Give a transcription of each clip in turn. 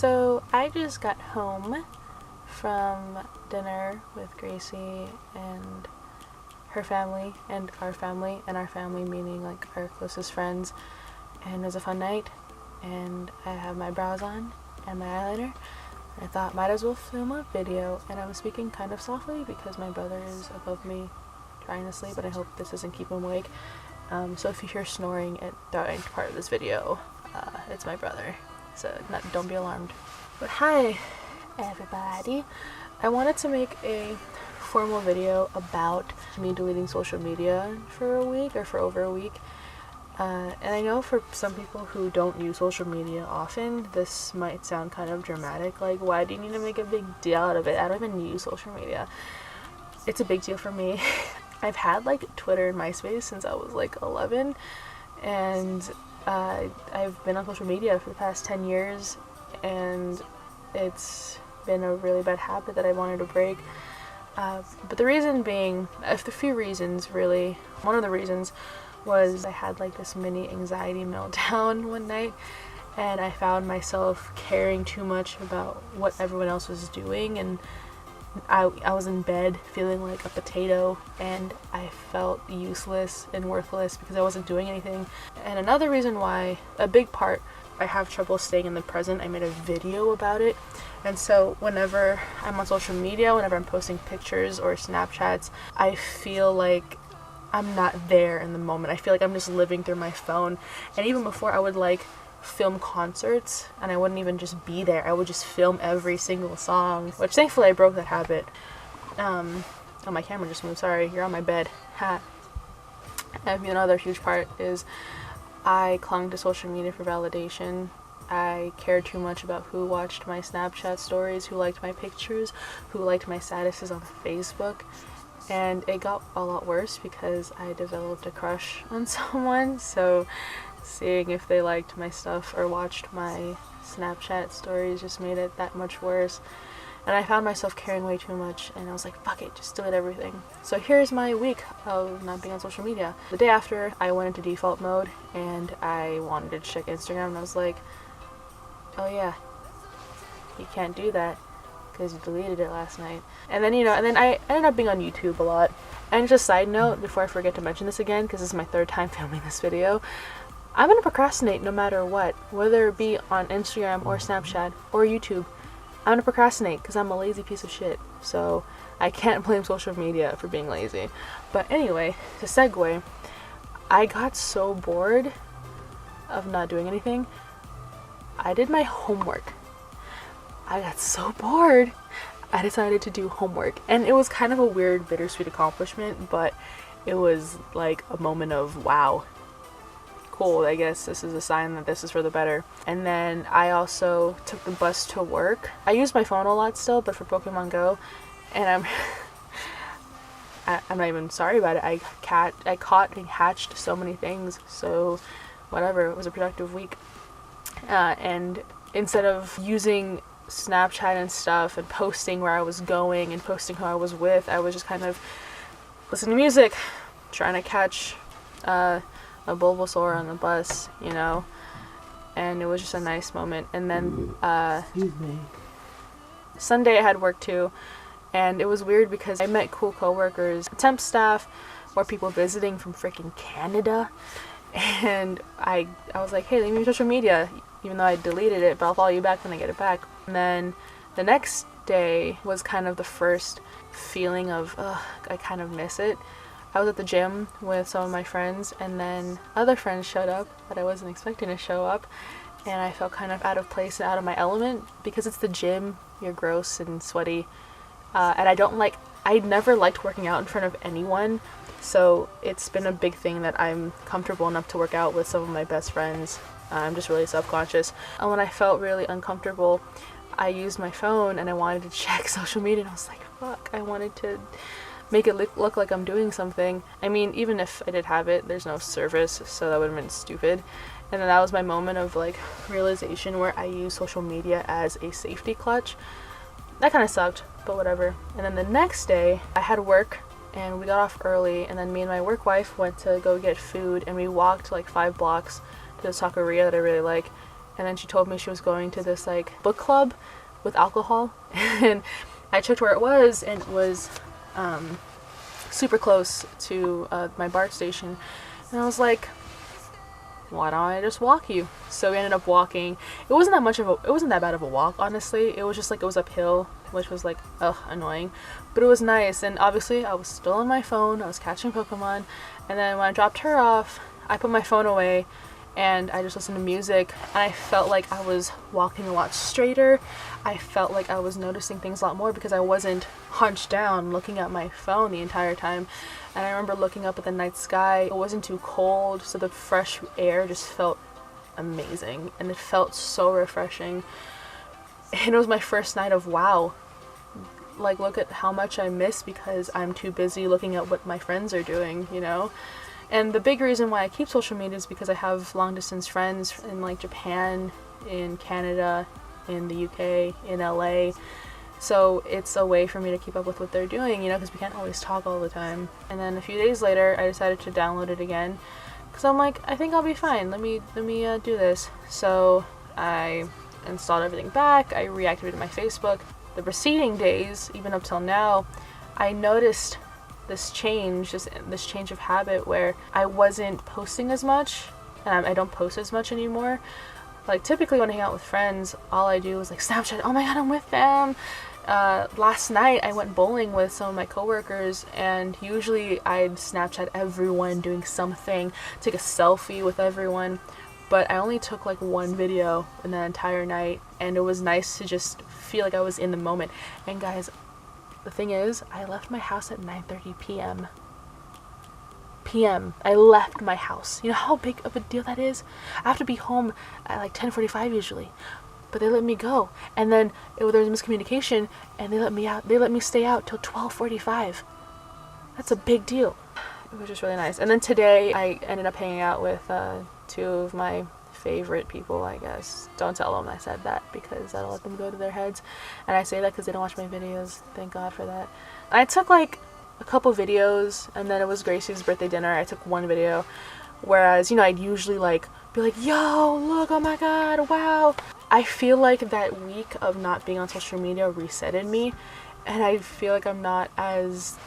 So I just got home from dinner with Gracie and her family and our family meaning like our closest friends, and it was a fun night. And I have my brows on and my eyeliner. I thought might as well film a video, and I'm speaking kind of softly because my brother is above me trying to sleep, and I hope this doesn't keep him awake. So if you hear snoring at the end part of this video, it's my brother, so don't be alarmed. But hi everybody, I wanted to make a formal video about me deleting social media for a week or for over a week. And I know for some people who don't use social media often, this might sound kind of dramatic, like why do you need to make a big deal out of it? I don't even use social media. It's a big deal for me. I've had like Twitter and MySpace since I was like 11, and I've been on social media for the past 10 years, and it's been a really bad habit that I wanted to break. But the reason being, a few reasons really. One of the reasons was I had like this mini anxiety meltdown one night, and I found myself caring too much about what everyone else was doing, and I was in bed feeling like a potato, and I felt useless and worthless because I wasn't doing anything. And another reason why, a big part, I have trouble staying in the present. I made a video about it, and so whenever I'm on social media, whenever I'm posting pictures or Snapchats, I feel like I'm not there in the moment. I feel like I'm just living through my phone. And even before, I would like film concerts, and I wouldn't even just be there. I would just film every single song, which thankfully I broke that habit. Oh, my camera just moved. Sorry, you're on my bed. Ha. And another huge part is I clung to social media for validation. I cared too much about who watched my Snapchat stories, who liked my pictures, who liked my statuses on Facebook. And it got a lot worse because I developed a crush on someone, so seeing if they liked my stuff or watched my Snapchat stories just made it that much worse. And I found myself caring way too much, and I was like, fuck it, just delete everything. So here's my week of not being on social media. The day after, I went into default mode, and I wanted to check Instagram, and I was like, oh yeah, you can't do that because you deleted it last night. And then I ended up being on YouTube a lot. And just a side note, before I forget to mention this again, because this is my third time filming this video, I'm gonna procrastinate no matter what, whether it be on Instagram or Snapchat or YouTube. I'm gonna procrastinate because I'm a lazy piece of shit. So I can't blame social media for being lazy. But anyway, to segue, I got so bored of not doing anything, I did my homework. I got so bored, I decided to do homework. And it was kind of a weird, bittersweet accomplishment, but it was like a moment of, wow, cool, I guess this is a sign that this is for the better. And then I also took the bus to work. I use my phone a lot still, but for Pokemon Go, and I'm not even sorry about it. I caught and hatched so many things, so whatever, it was a productive week. And instead of using Snapchat and stuff and posting where I was going and posting who I was with, I was just kind of listening to music, trying to catch a Bulbasaur on the bus, and it was just a nice moment. And then Sunday I had work too, and it was weird because I met cool coworkers, temp staff, or people visiting from freaking Canada, and I was like, hey, leave me your social media, even though I deleted it, but I'll follow you back when I get it back. And then the next day was kind of the first feeling of, I kind of miss it. I was at the gym with some of my friends, and then other friends showed up that I wasn't expecting to show up, and I felt kind of out of place and out of my element because it's the gym, you're gross and sweaty, and I never liked working out in front of anyone, so it's been a big thing that I'm comfortable enough to work out with some of my best friends. I'm just really self-conscious. And when I felt really uncomfortable, I used my phone and I wanted to check social media, and I was like, fuck, I wanted to make it look like I'm doing something. I mean, even if I did have it, there's no service, so that would have been stupid. And then that was my moment of like realization where I use social media as a safety clutch. That kind of sucked, but whatever. And then the next day I had work, and we got off early, and then me and my work wife went to go get food, and we walked like 5 blocks to this taqueria that I really like. and then she told me she was going to this like book club with alcohol, and I checked where it was, and it was super close to my BART station, and I was like, why don't I just walk you? So we ended up walking. It wasn't that bad of a walk, honestly. It was just like, it was uphill, which was like, ugh, annoying, but it was nice. And obviously I was still on my phone, I was catching Pokemon, and then when I dropped her off, I put my phone away and I just listened to music, and I felt like I was walking a lot straighter. I felt like I was noticing things a lot more because I wasn't hunched down looking at my phone the entire time. And I remember looking up at the night sky. It wasn't too cold, so the fresh air just felt amazing, and it felt so refreshing. And it was my first night of wow, like, look at how much I miss because I'm too busy looking at what my friends are doing, you know? And the big reason why I keep social media is because I have long distance friends in like Japan, in Canada, in the UK, in LA. So it's a way for me to keep up with what they're doing, you know, because we can't always talk all the time. And then a few days later, I decided to download it again because I'm like, I think I'll be fine. Let me do this. So I installed everything back. I reactivated my Facebook. The preceding days, even up till now, I noticed this change of habit where I wasn't posting as much, and I don't post as much anymore. Like, typically when I hang out with friends, all I do is like Snapchat, oh my god, I'm with them. Last night I went bowling with some of my coworkers, and usually I'd Snapchat everyone doing something, take a selfie with everyone, but I only took like one video in that entire night, and it was nice to just feel like I was in the moment. And guys, the thing is, I left my house at 9:30 p.m. I left my house. You know how big of a deal that is? I have to be home at like 10:45 usually, but they let me go. And then there was miscommunication, and they let me out. They let me stay out till 12:45. That's a big deal. It was just really nice. And then today I ended up hanging out with two of my favorite people, I guess. Don't tell them I said that because that'll let them go to their heads. And I say that because they don't watch my videos. Thank God for that. I took like a couple videos, and then it was Gracie's birthday dinner. I took one video, whereas, you know, I'd usually like be like, yo, look, oh my god, wow. I feel like that week of not being on social media resetted me, and I feel like I'm not as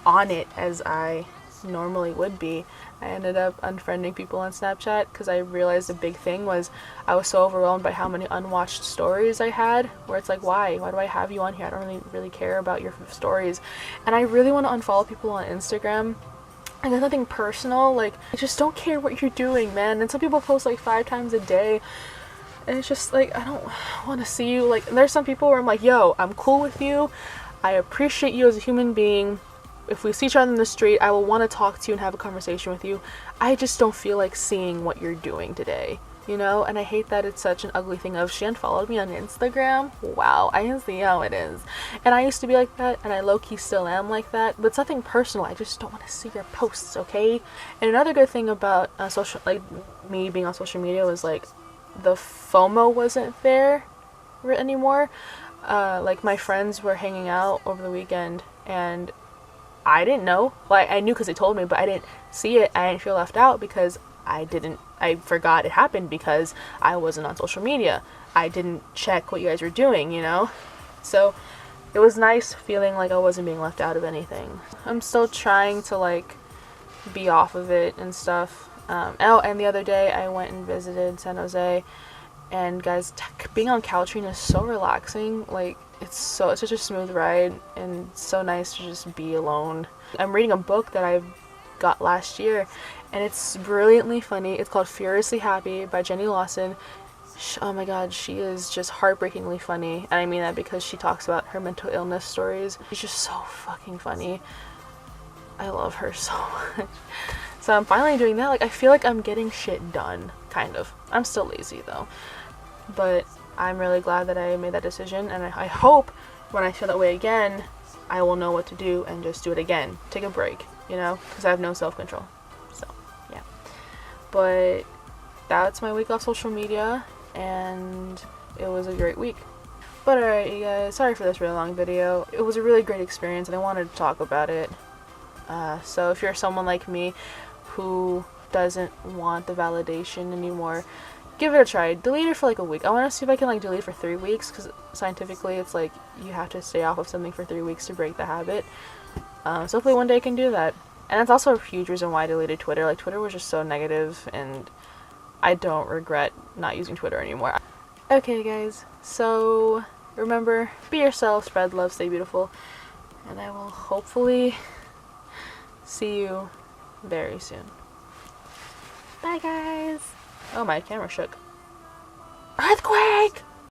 on it as I normally would be. I ended up unfriending people on Snapchat because I realized the big thing was I was so overwhelmed by how many unwatched stories I had, where it's like, why do I have you on here? I don't really care about your stories. And I really want to unfollow people on Instagram. And there's nothing personal, like, I just don't care what you're doing, man. And some people post like 5 times a day, and it's just like, I don't want to see you. Like, there's some people where I'm like, yo, I'm cool with you, I appreciate you as a human being. If we see each other in the street, I will want to talk to you and have a conversation with you. I just don't feel like seeing what you're doing today, you know? And I hate that it's such an ugly thing of, she unfollowed me on Instagram? Wow, I can see how it is. And I used to be like that, and I low-key still am like that, but it's nothing personal. I just don't want to see your posts, okay? And another good thing about me being on social media was like, the FOMO wasn't there anymore. Like, my friends were hanging out over the weekend, and I didn't know. Well, I knew because they told me, but I didn't see it. I didn't feel left out because I forgot it happened because I wasn't on social media. I didn't check what you guys were doing, you know? So it was nice feeling like I wasn't being left out of anything. I'm still trying to like be off of it and stuff. And the other day I went and visited San Jose, and guys, being on Caltrine is so relaxing. Like, it's such a smooth ride, and so nice to just be alone. I'm reading a book that I got last year, and it's brilliantly funny. It's called Furiously Happy by Jenny Lawson. Oh my god, she is just heartbreakingly funny, and I mean that because she talks about her mental illness stories. She's just so fucking funny. I love her so much. So I'm finally doing that. Like, I feel like I'm getting shit done, kind of. I'm still lazy though, but I'm really glad that I made that decision, and I hope when I feel that way again, I will know what to do and just do it again. Take a break, you know, because I have no self-control. So, yeah. But that's my week off social media, and it was a great week. But alright, you guys, sorry for this really long video. It was a really great experience, and I wanted to talk about it. So if you're someone like me who doesn't want the validation anymore, give it a try. Delete it for like a week. I want to see if I can like delete it for 3 weeks, because scientifically it's like you have to stay off of something for 3 weeks to break the habit. So hopefully one day I can do that. And that's also a huge reason why I deleted Twitter. Like, Twitter was just so negative, and I don't regret not using Twitter anymore. Okay, guys, so remember, be yourself, spread love, stay beautiful, and I will hopefully see you very soon. Bye, guys. Oh, my camera shook. Earthquake!